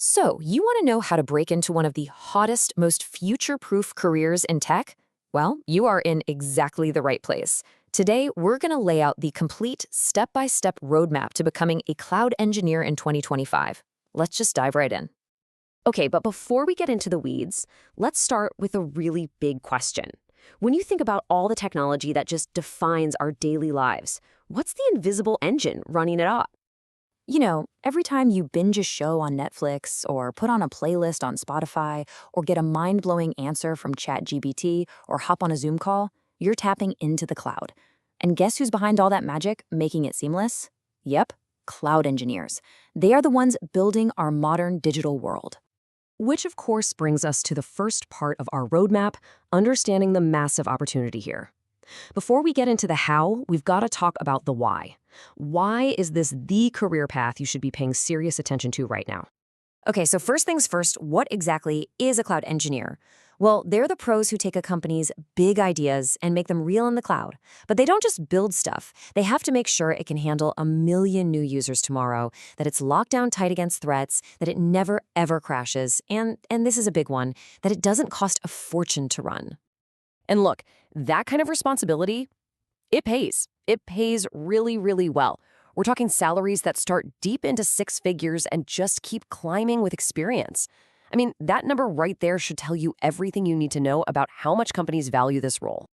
So, you want to know how to break into one of the hottest, most future-proof careers in tech? Well, you are in exactly the right place. Today, we're going to lay out the complete step-by-step roadmap to becoming a cloud engineer in 2025. Let's just dive right in. Okay, but before we get into the weeds, let's start with a really big question. When you think about all the technology that just defines our daily lives, what's the invisible engine running it all? You know, every time you binge a show on Netflix, or put on a playlist on Spotify, or get a mind-blowing answer from ChatGPT, or hop on a Zoom call, you're tapping into the cloud. And guess who's behind all that magic, making it seamless? Yep, cloud engineers. They are the ones building our modern digital world. Which, of course, brings us to the first part of our roadmap, understanding the massive opportunity here. Before we get into the how, we've got to talk about the why. Why is this the career path you should be paying serious attention to right now? Okay, so first things first, what exactly is a cloud engineer? Well, they're the pros who take a company's big ideas and make them real in the cloud. But they don't just build stuff. They have to make sure it can handle 1 million new users tomorrow, that it's locked down tight against threats, that it never, ever crashes, and this is a big one, that it doesn't cost a fortune to run. And look, that kind of responsibility, it pays. It pays really, really well. We're talking salaries that start deep into 6 figures and just keep climbing with experience. I mean, that number right there should tell you everything you need to know about how much companies value this role.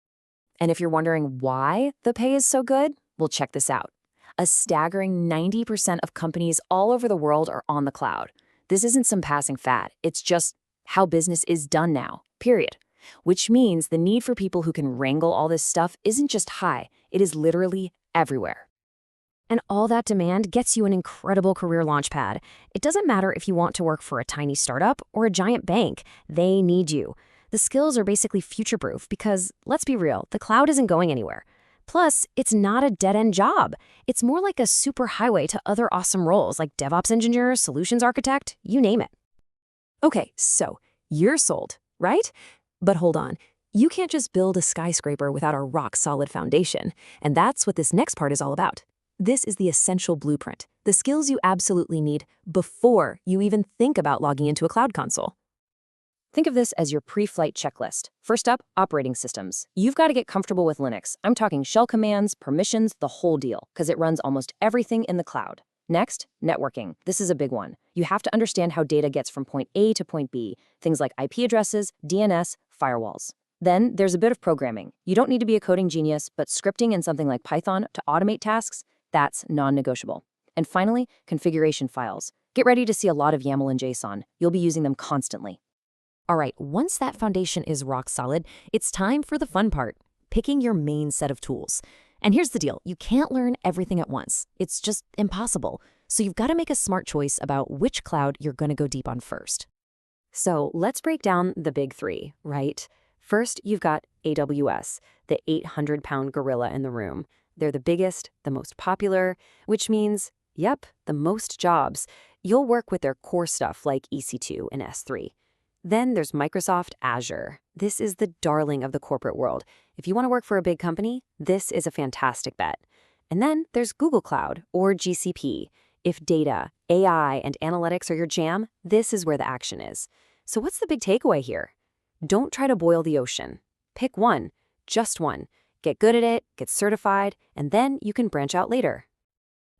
And if you're wondering why the pay is so good, well, check this out. A staggering 90% of companies all over the world are on the cloud. This isn't some passing fad. It's just how business is done now, period. Which means the need for people who can wrangle all this stuff isn't just high, it is literally everywhere. And all that demand gets you an incredible career launchpad. It doesn't matter if you want to work for a tiny startup or a giant bank, they need you. The skills are basically future-proof because, let's be real, the cloud isn't going anywhere. Plus, it's not a dead-end job. It's more like a superhighway to other awesome roles like DevOps engineer, solutions architect, you name it. Okay, so you're sold, right? But hold on, you can't just build a skyscraper without a rock-solid foundation, and that's what this next part is all about. This is the essential blueprint, the skills you absolutely need before you even think about logging into a cloud console. Think of this as your pre-flight checklist. First up, operating systems. You've got to get comfortable with Linux. I'm talking shell commands, permissions, the whole deal, because it runs almost everything in the cloud. Next, networking. This is a big one. You have to understand how data gets from point A to point B, things like IP addresses, DNS, firewalls. Then there's a bit of programming. You don't need to be a coding genius, but scripting in something like Python to automate tasks, that's non-negotiable. And finally, configuration files. Get ready to see a lot of YAML and JSON. You'll be using them constantly. All right, once that foundation is rock solid, it's time for the fun part, picking your main set of tools. And here's the deal, you can't learn everything at once. It's just impossible. So you've got to make a smart choice about which cloud you're going to go deep on first. So let's break down the big 3, right? First, you've got AWS, the 800-pound gorilla in the room. They're the biggest, the most popular, which means, yep, the most jobs. You'll work with their core stuff like EC2 and S3. Then there's Microsoft Azure. This is the darling of the corporate world. If you want to work for a big company, this is a fantastic bet. And then there's Google Cloud, or GCP. If data, AI, and analytics are your jam, this is where the action is. So what's the big takeaway here? Don't try to boil the ocean. Pick one, just one. Get good at it, get certified, and then you can branch out later.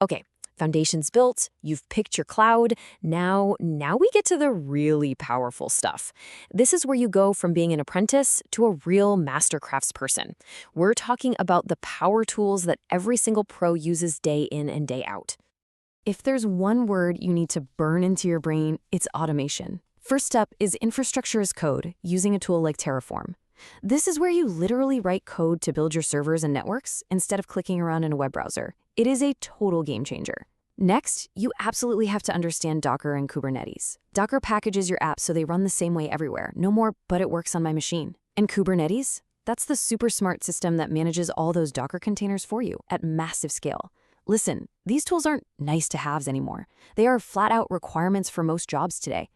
Okay, foundation's built, you've picked your cloud. Now we get to the really powerful stuff. This is where you go from being an apprentice to a real master craftsperson. We're talking about the power tools that every single pro uses day in and day out. If there's one word you need to burn into your brain, it's automation. First up is infrastructure as code, using a tool like Terraform. This is where you literally write code to build your servers and networks instead of clicking around in a web browser. It is a total game changer. Next, you absolutely have to understand Docker and Kubernetes. Docker packages your apps so they run the same way everywhere. No more, but it works on my machine. And Kubernetes? That's the super smart system that manages all those Docker containers for you at massive scale. Listen, these tools aren't nice-to-haves anymore. They are flat-out requirements for most jobs today.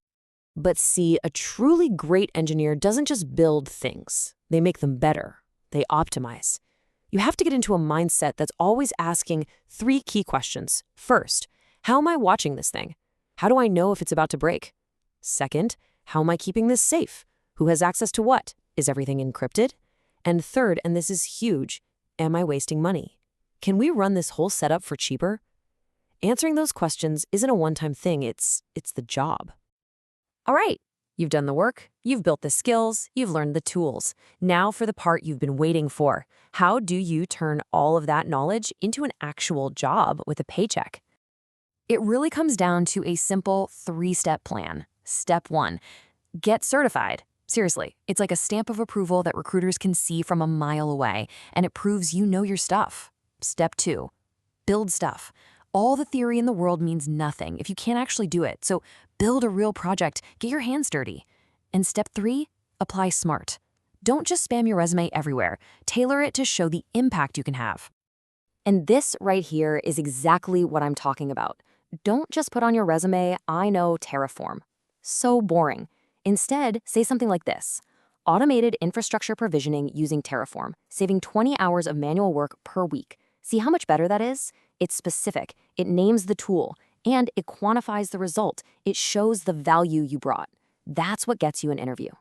But see, a truly great engineer doesn't just build things. They make them better. They optimize. You have to get into a mindset that's always asking 3 key questions. First, how am I watching this thing? How do I know if it's about to break? Second, how am I keeping this safe? Who has access to what? Is everything encrypted? And third, and this is huge, am I wasting money? Can we run this whole setup for cheaper? Answering those questions isn't a one-time thing, it's the job. All right, you've done the work, you've built the skills, you've learned the tools. Now for the part you've been waiting for. How do you turn all of that knowledge into an actual job with a paycheck? It really comes down to a simple 3-step plan. Step 1, get certified. Seriously, it's like a stamp of approval that recruiters can see from a mile away, and it proves you know your stuff. Step 2, build stuff. All the theory in the world means nothing if you can't actually do it, so build a real project, get your hands dirty. And step 3, apply smart. Don't just spam your resume everywhere. Tailor it to show the impact you can have. And this right here is exactly what I'm talking about. Don't just put on your resume, I know Terraform. So boring. Instead, say something like this: automated infrastructure provisioning using Terraform, saving 20 hours of manual work per week. See how much better that is? It's specific, it names the tool, and it quantifies the result. It shows the value you brought. That's what gets you an interview.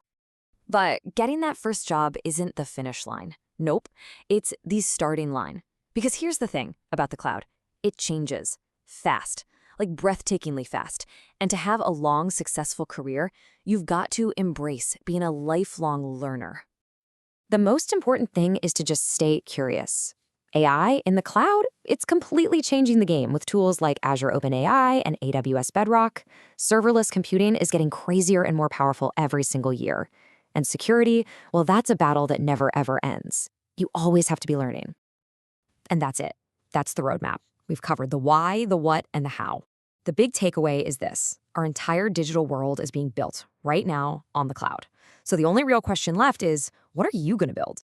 But getting that first job isn't the finish line. Nope, it's the starting line. Because here's the thing about the cloud. It changes fast, like breathtakingly fast. And to have a long, successful career, you've got to embrace being a lifelong learner. The most important thing is to just stay curious. AI in the cloud, it's completely changing the game with tools like Azure OpenAI and AWS Bedrock. Serverless computing is getting crazier and more powerful every single year. And security, well, that's a battle that never ever ends. You always have to be learning. And that's it. That's the roadmap. We've covered the why, the what, and the how. The big takeaway is this: our entire digital world is being built right now on the cloud. So the only real question left is, what are you going to build?